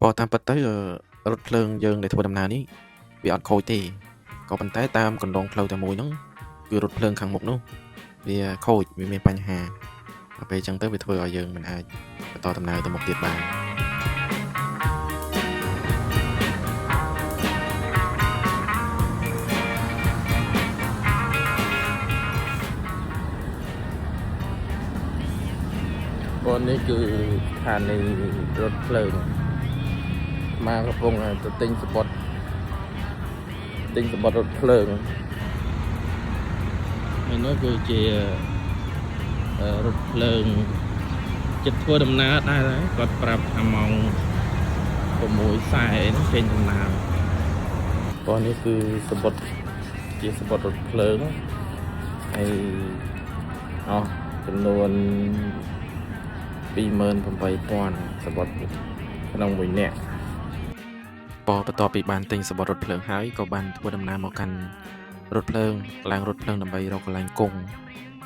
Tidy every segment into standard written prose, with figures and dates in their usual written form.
พอตามปัจจัยรถเพลิงយើងដែលធ្វើដំណើរនេះវាអត់ខូចទេក៏ប៉ុន្តែតាមកន្លងផ្លូវតែមួយហ្នឹងគឺរថភ្លើងខាងមុខនោះវាខូចវាមានបញ្ហាដល់ពេលអញ្ចឹងទៅវាធ្វើឲ្យយើងមិនអាចបន្តដំណើរទៅមុខទៀតបានបងនេះគឺស្ថានីយ៍រថភ្លើងមកកំពុងទៅទិញសបុតរថភ្លើងហើយនោះគឺជារថភ្លើងចិត្តធ្វើដំណើរដែរគាត់ប្រាប់ថាម៉ោង6:40ហ្នឹងចេញដំណើរបងនេះគឺសបុតជាសបុតរថភ្លើងហើយអស់ចំនួន28,000សបុតក្នុងមួយនាក់បន្ទាប់ពីបានទិញសបុតរថភ្លើងហើយក៏បានធ្វើដំណើរមកកាន់រថភ្លើងឡើងរថភ្លើងដើម្បីរកកន្លែងគង់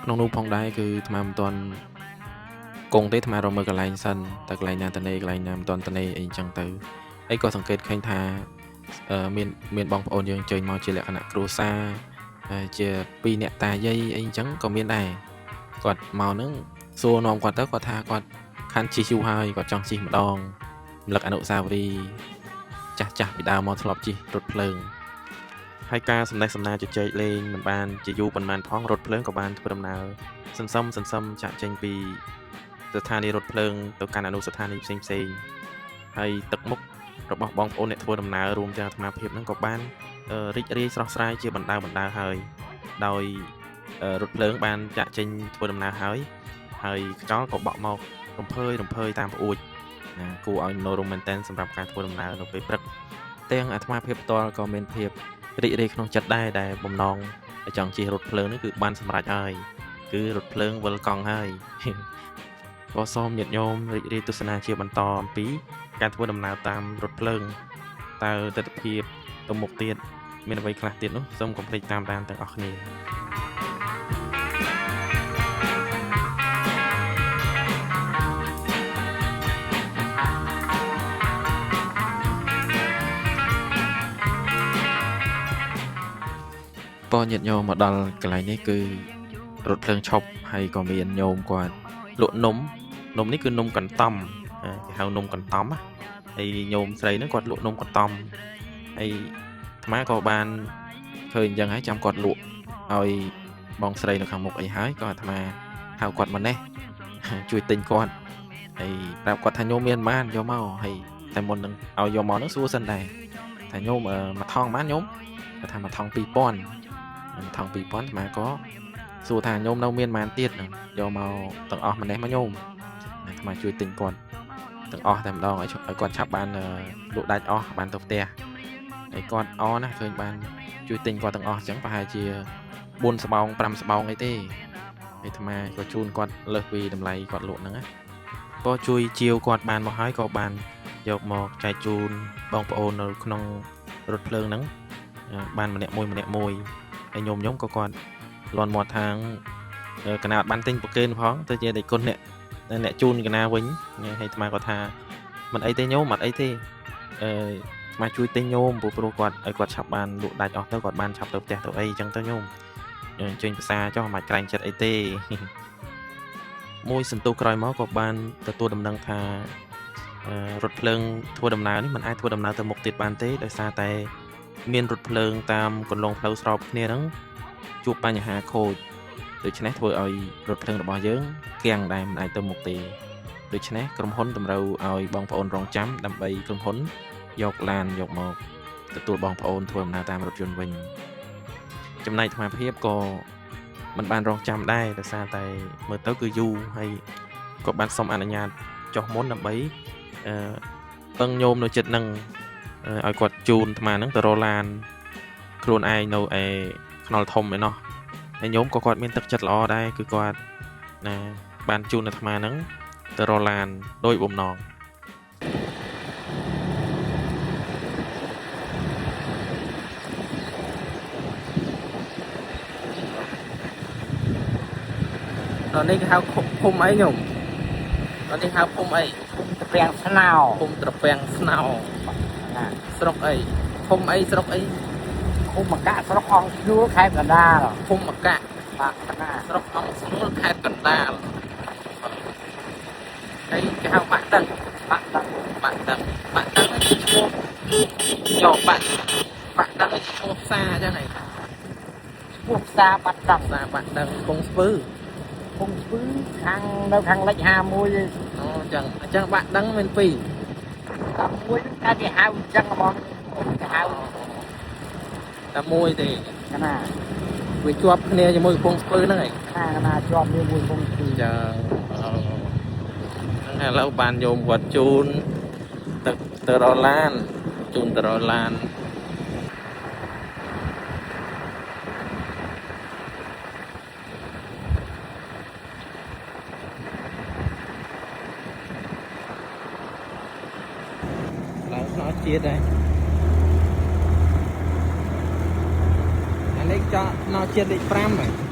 ក្នុងនោះផងដែរគឺអាត្មាមិនទាន់គង់ទេអាត្មារកមើលកន្លែងសិនតែកន្លែងណាតនេកន្លែងណាមិនទាន់តនេអីអញ្ចឹងទៅហើយក៏សង្កេតឃើញថាមានបងប្អូនយើងជើញមកជាលក្ខណៈគ្រួសារជា2នាក់តាយាយអីអញ្ចឹងក៏មានដែរគាត់មកហ្នឹងសួរនាំគាត់ទៅគាត់ថាគាត់ខានជិះយូរហើយគាត់ចង់ជិះម្ដងរំលឹកអនុស្សាវរីយ៍ចាស់ពីដើមមកធ្លាប់ជិះរថភ្លើងហើយការសំណេះសំណាលជជែកលេងមិនបានជាយូរប៉ុន្មានផងរថភ្លើងក៏បានធ្វើដំណើរសន្សំចាក់ចេញពីស្ថានីយ៍រថភ្លើងទៅកាន់អនុស្ថានីយ៍ផ្សេងហើយទឹកមុខរបស់បងប្អូនអ្នកធ្វើដំណើររួមទាំងអាត្មាភាពហ្នឹងក៏បានរីករាយស្រស់ស្រាយជាបណ្ដើហើយដោយរថភ្លើងបានចាក់ចេញធ្វើដំណើរហើយខ្យល់ក៏បក់មករំភើយតាមប្អួចណាគួរឲ្យមនោរម្យមែនទែនសម្រាប់ការធ្វើដំណើរនៅពេលព្រឹកទាំងអាត្មាភាពផ្ទាល់ក៏មានភាពរីករាយក្នុងចិត្តដែរដែលបំណងចង់ជិះរថភ្លើងនេះគឺបានសម្រេចហើយគឺរថភ្លើងវិលកង់ហើយក៏សូមញាតិញោមរីករាយទស្សនាជាបន្តអំពីការធ្វើដំណើរតាមរថភ្លើងតើទិដ្ឋភាពទៅមុខទៀតមានអ្វីខ្លះទៀតនោះសូមកុំភ្លេចតាមដានទាំងអស់គ្នាពញាតិញោមមកដល់កន្លែងនេះគឺរថភ្លើងឈប់ហើយក៏មានញោមគាត់លក់នំនេះគឺនំកន្តំគេហៅនំកន្តំហើយញោមស្រីហ្នឹងគាត់លក់នំកន្តំហើយអាត្មាក៏បានឃើញអញ្ចឹងហើយចាំគាត់លក់ឲ្យបងស្រីនៅខាងមុខអីហើយក៏អាត្មាហៅគាត់មកនេះជួយទិញគាត់ហើយប្រាប់គាត់ថាញោមមានប៉ុន្មានយកមកហើយតែមុននឹងឲ្យយកមកហ្នឹងសួរសិនដែរថាញោមមួយថងប៉ុន្មានញោមគាត់ថាមួយថង2000ថង2000អាត្មាក៏សួរថាញោមនៅមានប៉ុន្មានទៀតយកមកទាំងអស់ម្នេះមកញោមអាត្មាជួយទិញគាត់ទាំងអស់តែម្ដងឲ្យគាត់ឆាប់បានលក់ដាច់អស់បានទៅផ្ទះហើយគាត់អរណាឃើញបានជួយទិញគាត់ទាំងអស់អញ្ចឹងប្រហែលជា4ស្បោង5ស្បោងអីទេហើយអាត្មាក៏ជូនគាត់លើសពីតម្លៃគាត់លក់ហ្នឹងណាក៏ជួយជាវគាត់បានមកហើយក៏បានយកមកចែកជូនបងប្អូននៅក្នុងរថភ្លើងហ្នឹងបានម្នាក់មួយហើយញោមក៏គាត់លន់មាត់ថាងកណាអត់បានទិញប្រកេនផងទៅជាតែគុណអ្នកជូនកណាវិញហើយអាត្មាគាត់ថាមិនអីទេញោមអត់អីទេអាត្មាជួយទិញញោមព្រោះគាត់ឲ្យគាត់ឆាប់បានលក់ដាច់អស់ទៅគាត់បានឆាប់ទៅផ្ទះទៅអីអញ្ចឹងទៅញោមជើញភាសាចុះមិនក្រែងចិត្តអីទេមួយសន្ទុះក្រោយមកក៏បានទទួលដំណឹងថារថភ្លើងធ្វើដំណើរនេះមិនអាចធ្វើដំណើរទៅមុខទៀតបានទេដោយសារតែមានរថភ្លើងតាមកន្លងផ្លូវស្របគ្នាហ្នឹងជួបបញ្ហាខូចដូច្នេះធ្វើឲ្យរថភ្លើងរបស់យើងគាំងដែរមិនអាចទៅមុខទេដូច្នេះក្រុមហ៊ុនតម្រូវឲ្យបងប្អូនរងចាំដើម្បីក្រុមហ៊ុនយកឡានយកមកទទួលបងប្អូនធ្វើដំណើរតាមរថយន្តវិញចំណែកអាត្មាភាពក៏មិនបានរងចាំដែរដោយសារតែមើលទៅគឺយូរហើយក៏បានសុំអនុញ្ញាតចុះមុនដើម្បីពឹងញោមនៅចិត្តនឹងឲ្យគាត់ជូនអាត្មាហ្នឹងទៅរកឡានខ្លួនឯងនៅឯខ្នល់ធំឯណោះហើយញោមក៏គាត់មានទឹកចិត្តល្អដែរគឺគាត់ណាបានជូនអាត្មាហ្នឹងទៅរកឡានដោយបំណងដល់នេះគេហៅភូមិអីញោមដល់នេះហៅភូមិអី ตะเปียงสนาว ភូមិត្រពាំងស្នោស្រុកអីភូមិអីស្រុកអី คุมกะสรกองชูแคบกันได้หรอ ភូមិអកៈ ปากกันได้ ស្រុកអង្គស្នួលខេត្តកណ្ដាលហើយគេហៅបាក់តឹង ปากกัน បាក់តឹងនេះឈ្មោះយកបាក់តឹងនេះឈ្មោះផ្សារអញ្ចឹងហី พวกซาบัดดับ ផ្សារបាក់តឹងកំពង់ស្ពឺ คงฟื้นทางเราทางเล็กหามวย អូអញ្ចឹងបាក់តឹងមានពីរ ตามมวยการที่หาจังมองจะหา តែមួយទេ ขนาด វាជាប់គ្នាជាមួយកំពង់ស្ពឺហ្នឹងហី ขนาดจอมมีมวยคงฟื้น ចឹងហ្នឹងឥឡូវបានញោមគាត់ជូនទៅរកឡានជូនទៅរកឡានឡើងស្នោជាតិហើយអានេះចោលស្នោជាតិលេខ5ហើយ